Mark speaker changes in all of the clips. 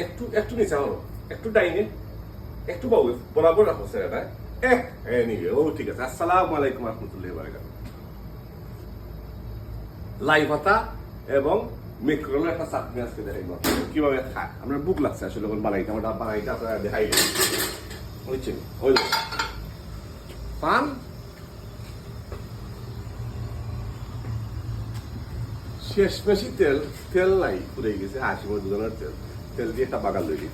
Speaker 1: একটু একটু নিচে হলো, একটু ডাইনে, একটু বাবু বরাবর রাখো স্যার। নিবে ও ঠিক আছে। আসসালামু আলাইকুম রহমতুল্লাহি ওয়া বারাকাতুহু। লাই পাতা এবং মেক্রোলের একটা চাটনি আজকে দেখাইবো কিভাবে খায়। আমরা বুক লাগছে আসলে বানাইতে, আমরা বানাইতে আপনারা দেখাই বুঝছেন। ওই পান শেষ বেশি তেল তেল নাই, পুড়ে গেছে 80 দুজনের তেল, তেল দিয়ে একটা বাগাল লইলি,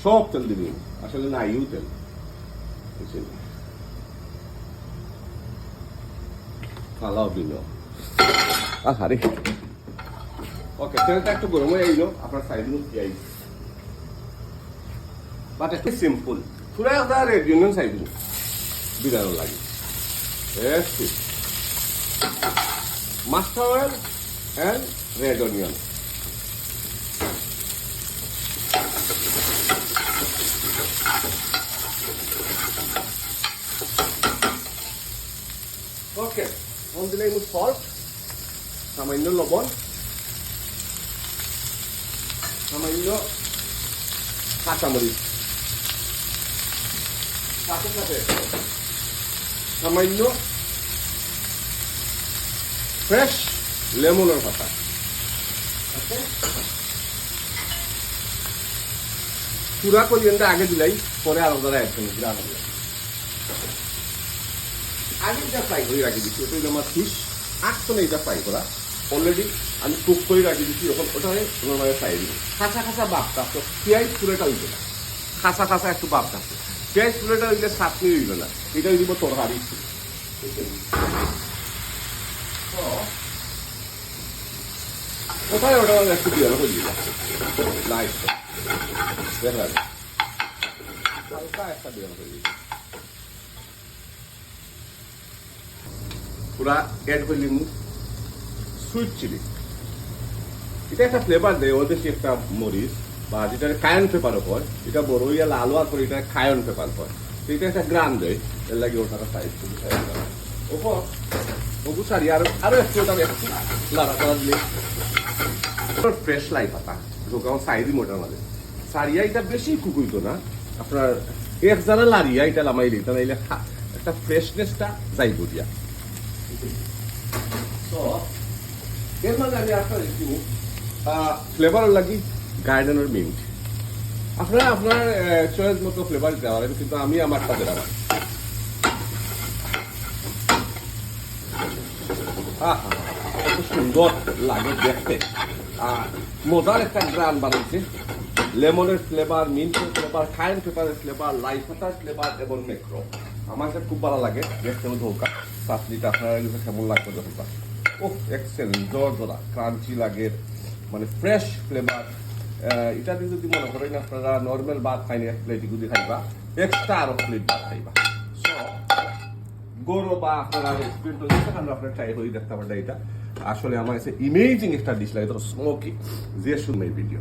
Speaker 1: সব তেল দিবি, আসলে নাইও তেল বুঝছেন। ফালাও দিল আরে ওকে, তেলটা একটু গরম হয়ে আইলো, আপনার সাইড দিয়ে পেঁয়াজ, বাট একটু সিম্পল, পুরো একটা রেড ইউনিয়ন সাইড বিরানো লাগে। Master oil and red onion. Okay, on the name of salt, সামান্য লবণ, সামান্য কাঁচামরিচ, সাথে সাথে সামান্য ফ্রেশ লেমনের পাতা। পুরা করিয়েন্টা আগে দিলাই, পরে আরো যারা অ্যাড করবে দিলাম। আগে যা ফ্রাই করে রাখি দিচ্ছি ওটা আমার ফিশ, আটশো এটা ফ্রাই করা অলরেডি আমি কুক করে রাখি দিচ্ছি। যখন ওটা নর্মালি ফ্রাই দিব, খাঁচা খাঁচা বাপ থাকতো, পেঁয়াজ পুরোটা উঠবে না, খাঁচা খাঁচা একটু বাপ থাকতো, পেঁয়াজ পুরোটা উঠলে চাটনি উঠবে না, এটা দিব তরকারি। কোথায় ওটা একটু দিয়ে করে দিলাম, নাইস দেখা যাবে হালকা একটা দিয়ে করে দিলাম, পুরা অ্যাড করে নিব সুইট চিলি। এটা একটা ফ্লেভার দেয়, ওদের একটা মরিচ বা যেটা কায়ন পেপারও হয়, এটা বড় ইয়া লাল হওয়ার পরে এটা কায়ন পেপার হয়, এটা একটা গ্রাম দেয়, এর লাগে ওটা সাইজ ওপর ওপর সারি আরো আরো একটু ওটা একটু লাড়া করা দিলে ফ্রেশ লাই পাতা ঢোকাও সাইডই মোটার মাঝে সারিয়া, এটা বেশি কুকুইতো না, আপনার এক জানা লারিয়া এটা লামাইলে এটা নাইলে একটা ফ্রেশনেসটা যাইব দিয়া। এর মানে আমি আপনার একটু ফ্লেভার লাগি গার্ডেনের মিন্ট, আপনারা আপনার চয়েস মতো ফ্লেভার দেওয়া লাগবে, কিন্তু আমি আমারটা দিলাম। কত সুন্দর লাগে দেখতে, আর মজার একটা গ্রান বানাইছে, লেমনের ফ্লেভার, মিন্টের ফ্লেভার, কায়েন পেপারের ফ্লেভার, লাই পাতার ফ্লেভার এবং মেক্রো। আমার কাছে খুব ভালো লাগে দেখতে ধোকা চাটনিটা, আপনারা কেমন লাগবে ধোকা? ও এক্সেলেন্ট, জোরজোড়া ক্রাঞ্চি লাগে, মানে ফ্রেশ ফ্লেভার। এটা দিয়ে যদি মনে করেন আপনারা নর্মাল ভাত খাইনি, এক প্লেট যদি খাইবা, এক্সট্রা আরো প্লেট ভাত খাইবা। গরু বা আপনারা রেস্টুরেন্ট আপনারা ট্রাই করে দেখতে পারেন। এটা আসলে আমার কাছে ইমেজিং একটা ডিশ লাগে, স্মোকি যে শুনবে ভিডিও।